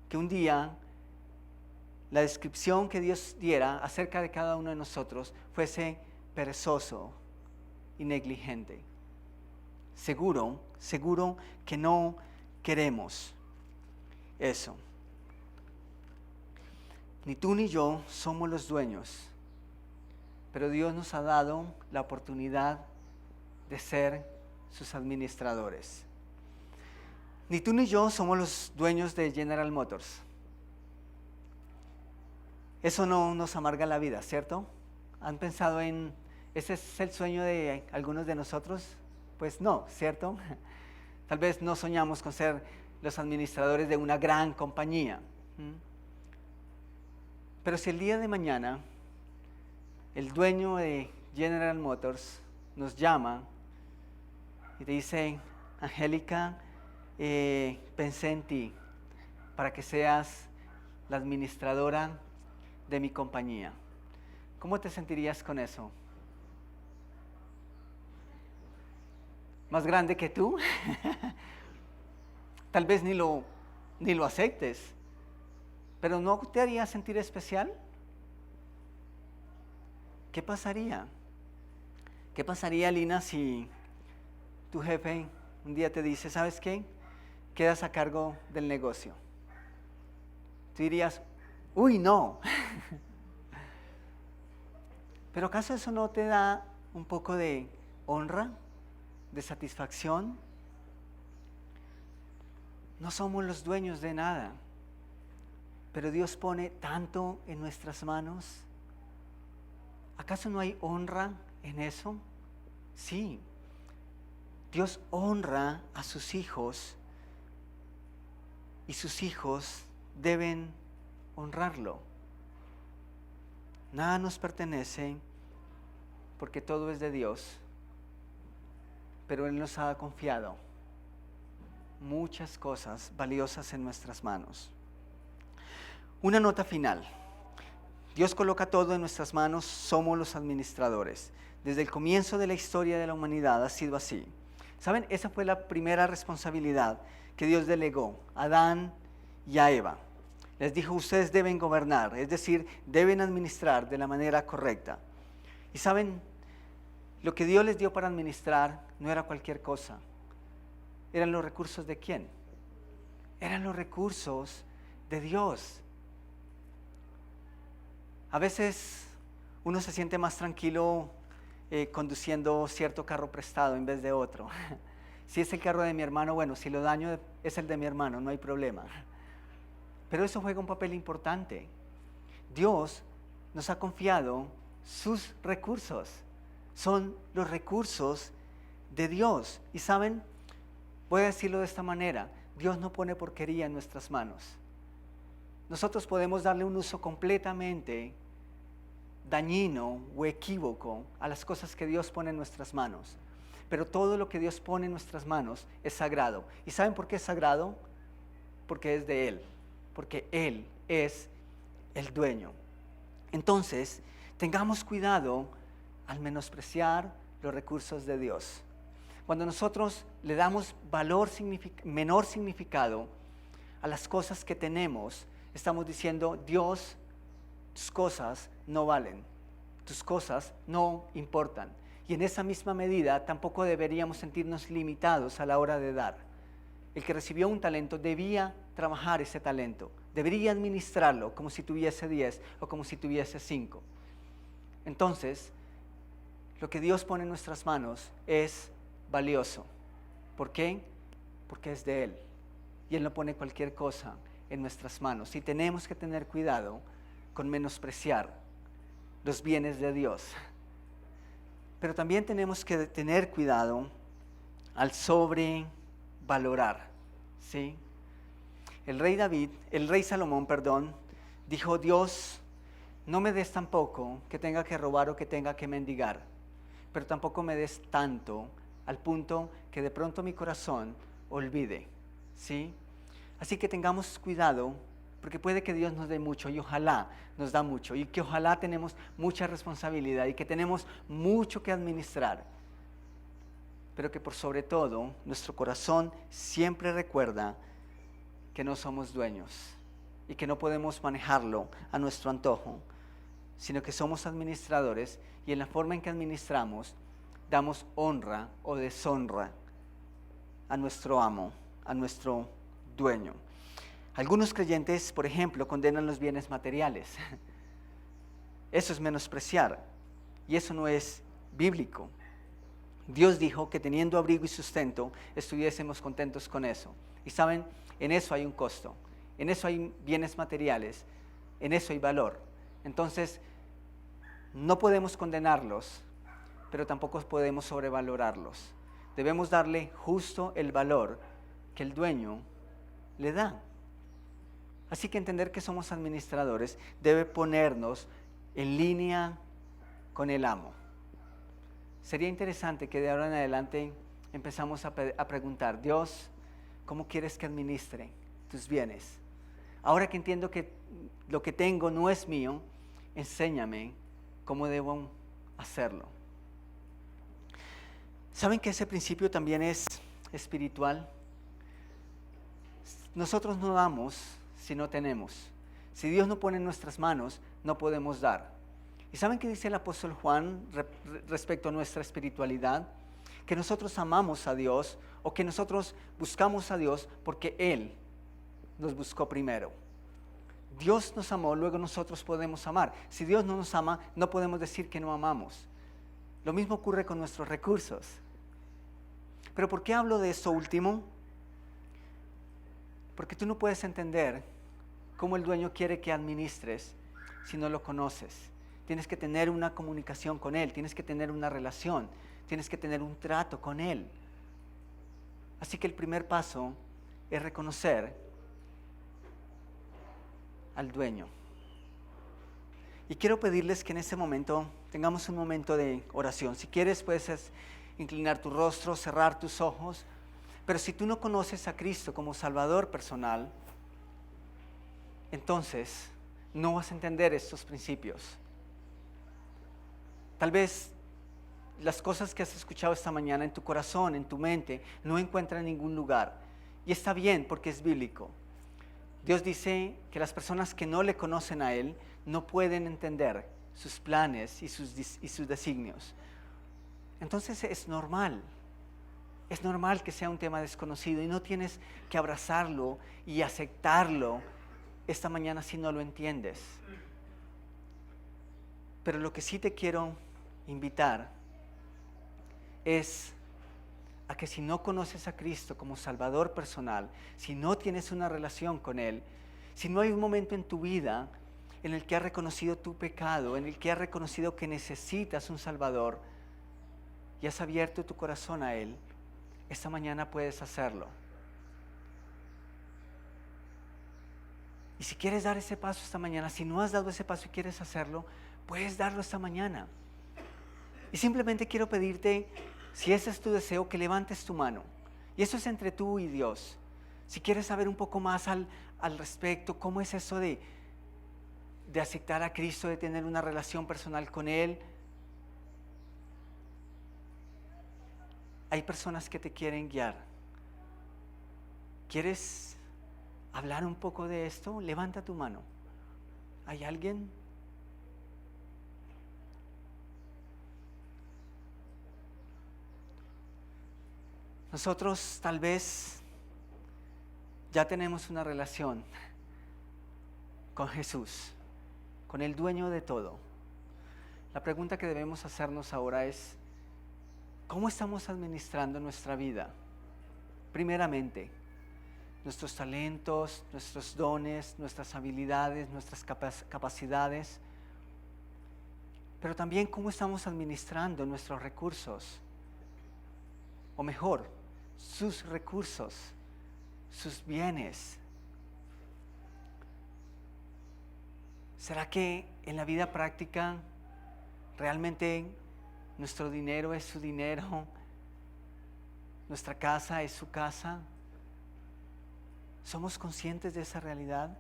Speaker 1: que un día la descripción que Dios diera acerca de cada uno de nosotros fuese perezoso y negligente. Seguro que no queremos eso. Ni tú ni yo somos los dueños, pero Dios nos ha dado la oportunidad de ser sus administradores. Ni tú ni yo somos los dueños de General Motors. Eso no nos amarga la vida, ¿cierto? ¿Han pensado en, ese es el sueño de algunos de nosotros? Pues no, ¿cierto? Tal vez no soñamos con ser los administradores de una gran compañía. Pero si el día de mañana el dueño de General Motors nos llama y te dice, Angélica, pensé en ti para que seas la administradora de mi compañía, ¿cómo te sentirías con eso? ¿Más grande que tú? Tal vez ni lo aceptes, pero ¿no te haría sentir especial? ¿Qué pasaría? ¿Qué pasaría, Lina, si tu jefe un día te dice, ¿sabes qué? Quedas a cargo del negocio. Tú dirías, uy, no. ¿Pero acaso eso no te da un poco de honra, de satisfacción? No somos los dueños de nada, pero Dios pone tanto en nuestras manos. ¿Acaso no hay honra en eso? Sí. Dios honra a sus hijos y sus hijos deben honrarlo. Nada nos pertenece porque todo es de Dios, pero Él nos ha confiado muchas cosas valiosas en nuestras manos. Una nota final. Dios coloca todo en nuestras manos, somos los administradores. Desde el comienzo de la historia de la humanidad ha sido así. ¿Saben? Esa fue la primera responsabilidad que Dios delegó a Adán y a Eva. Les dijo, ustedes deben gobernar, es decir, deben administrar de la manera correcta. Y ¿saben? Lo que Dios les dio para administrar no era cualquier cosa. ¿Eran los recursos de quién? Eran los recursos de Dios. A veces uno se siente más tranquilo conduciendo cierto carro prestado en vez de otro. Si es el carro de mi hermano, bueno, si lo daño es el de mi hermano, no hay problema. Pero eso juega un papel importante. Dios nos ha confiado sus recursos. Son los recursos de Dios. Y ¿saben? Voy a decirlo de esta manera. Dios no pone porquería en nuestras manos. Nosotros podemos darle un uso completamente dañino o equívoco a las cosas que Dios pone en nuestras manos. Pero todo lo que Dios pone en nuestras manos es sagrado. ¿Y saben por qué es sagrado? Porque es de Él. Porque Él es el dueño. Entonces, tengamos cuidado al menospreciar los recursos de Dios. Cuando nosotros le damos valor menor significado a las cosas que tenemos, estamos diciendo, Dios, tus cosas no valen, tus cosas no importan. Y en esa misma medida tampoco deberíamos sentirnos limitados a la hora de dar. El que recibió un talento debía trabajar ese talento, debería administrarlo como si tuviese 10 o como si tuviese 5. Entonces, lo que Dios pone en nuestras manos es valioso. ¿Por qué? Porque es de Él. Y Él no pone cualquier cosa en nuestras manos. Y tenemos que tener cuidado con menospreciar los bienes de Dios. Pero también tenemos que tener cuidado al sobrevalorar, ¿sí? El rey Salomón, dijo, Dios, no me des tan poco que tenga que robar o que tenga que mendigar, pero tampoco me des tanto al punto que de pronto mi corazón olvide, ¿sí? Así que tengamos cuidado, porque puede que Dios nos dé mucho y ojalá nos da mucho y que ojalá tenemos mucha responsabilidad y que tenemos mucho que administrar, pero que por sobre todo nuestro corazón siempre recuerda que no somos dueños y que no podemos manejarlo a nuestro antojo, sino que somos administradores y en la forma en que administramos damos honra o deshonra a nuestro amo, a nuestro dueño. Algunos creyentes, por ejemplo, condenan los bienes materiales. Eso es menospreciar y eso no es bíblico. Dios dijo que teniendo abrigo y sustento estuviésemos contentos con eso. Y saben, en eso hay un costo, en eso hay bienes materiales, en eso hay valor. Entonces, no podemos condenarlos, pero tampoco podemos sobrevalorarlos. Debemos darle justo el valor que el dueño le da. Así que entender que somos administradores debe ponernos en línea con el amo. Sería interesante que de ahora en adelante empezamos a preguntar, Dios, ¿cómo quieres que administre tus bienes? Ahora que entiendo que lo que tengo no es mío, enséñame cómo debo hacerlo. ¿Saben que ese principio también es espiritual? Nosotros no damos si no tenemos. Si Dios no pone en nuestras manos, no podemos dar. ¿Y saben qué dice el apóstol Juan respecto a nuestra espiritualidad? Que nosotros amamos a Dios o que nosotros buscamos a Dios porque Él nos buscó primero. Dios nos amó, luego nosotros podemos amar. Si Dios no nos ama, no podemos decir que no amamos. Lo mismo ocurre con nuestros recursos. ¿Pero por qué hablo de esto último? Porque tú no puedes entender cómo el dueño quiere que administres si no lo conoces. Tienes que tener una comunicación con Él, tienes que tener una relación, tienes que tener un trato con Él. Así que el primer paso es reconocer al dueño. Y quiero pedirles que en este momento tengamos un momento de oración. Si quieres puedes inclinar tu rostro, cerrar tus ojos. Pero si tú no conoces a Cristo como Salvador personal, entonces no vas a entender estos principios. Tal vez las cosas que has escuchado esta mañana en tu corazón, en tu mente, no encuentran ningún lugar. Y está bien porque es bíblico. Dios dice que las personas que no le conocen a Él no pueden entender sus planes y sus designios. Entonces es normal que sea un tema desconocido y no tienes que abrazarlo y aceptarlo esta mañana si no lo entiendes. Pero lo que sí te quiero invitar es a que si no conoces a Cristo como Salvador personal, si no tienes una relación con Él, si no hay un momento en tu vida en el que has reconocido tu pecado, en el que has reconocido que necesitas un Salvador y has abierto tu corazón a Él, esta mañana puedes hacerlo. Y si quieres dar ese paso esta mañana, si no has dado ese paso y quieres hacerlo, puedes darlo esta mañana. Y simplemente quiero pedirte, si ese es tu deseo, que levantes tu mano. Y eso es entre tú y Dios. Si quieres saber un poco más al respecto, cómo es eso de aceptar a Cristo, de tener una relación personal con Él. Hay personas que te quieren guiar. ¿Quieres hablar un poco de esto? Levanta tu mano. ¿Hay alguien? Nosotros tal vez ya tenemos una relación con Jesús, con el dueño de todo. La pregunta que debemos hacernos ahora es, ¿cómo estamos administrando nuestra vida? Primeramente, nuestros talentos, nuestros dones, nuestras habilidades, nuestras capacidades, pero también cómo estamos administrando nuestros recursos, o mejor, sus recursos, sus bienes. ¿Será que en la vida práctica realmente nuestro dinero es su dinero, nuestra casa es su casa? ¿Somos conscientes de esa realidad?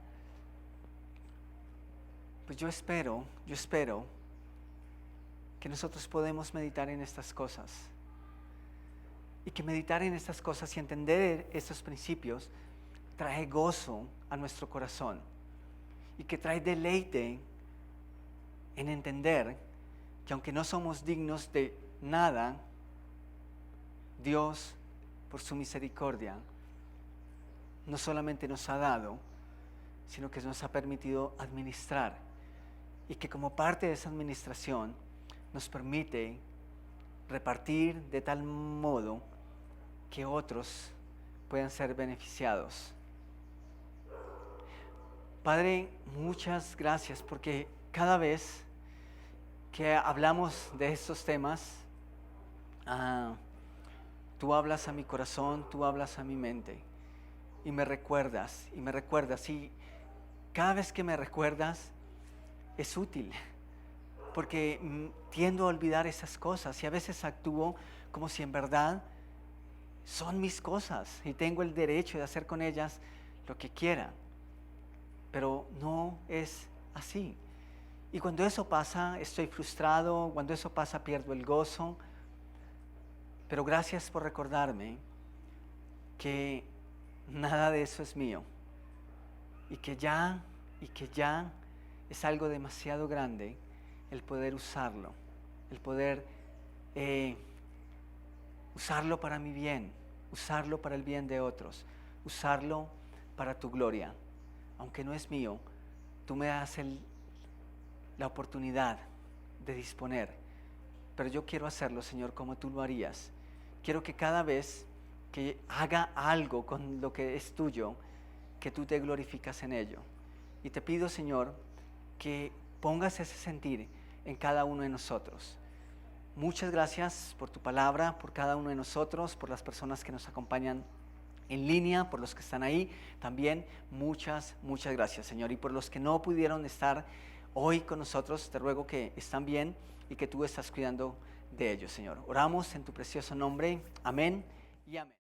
Speaker 1: Pues yo espero que nosotros podemos meditar en estas cosas. Y que meditar en estas cosas y entender estos principios trae gozo a nuestro corazón. Y que trae deleite en entender que aunque no somos dignos de nada, Dios, por su misericordia, no solamente nos ha dado, sino que nos ha permitido administrar. Y que como parte de esa administración nos permite repartir de tal modo que otros puedan ser beneficiados. Padre, muchas gracias porque cada vez que hablamos de estos temas, tú hablas a mi corazón, tú hablas a mi mente y me recuerdas y cada vez que me recuerdas es útil porque tiendo a olvidar esas cosas y a veces actúo como si en verdad son mis cosas y tengo el derecho de hacer con ellas lo que quiera, pero no es así. Y cuando eso pasa, estoy frustrado, cuando eso pasa, pierdo el gozo, pero gracias por recordarme que nada de eso es mío y que ya es algo demasiado grande el poder usarlo, el poder usarlo para mi bien, usarlo para el bien de otros, usarlo para tu gloria. Aunque no es mío, tú me das la oportunidad de disponer, pero yo quiero hacerlo, Señor, como tú lo harías. Quiero que cada vez que haga algo con lo que es tuyo, que tú te glorificas en ello. Y te pido, Señor, que pongas ese sentir en cada uno de nosotros. Muchas gracias por tu palabra, por cada uno de nosotros, por las personas que nos acompañan en línea, por los que están ahí. También muchas gracias, Señor. Y por los que no pudieron estar hoy con nosotros, te ruego que están bien y que tú estás cuidando de ellos, Señor. Oramos en tu precioso nombre. Amén y amén.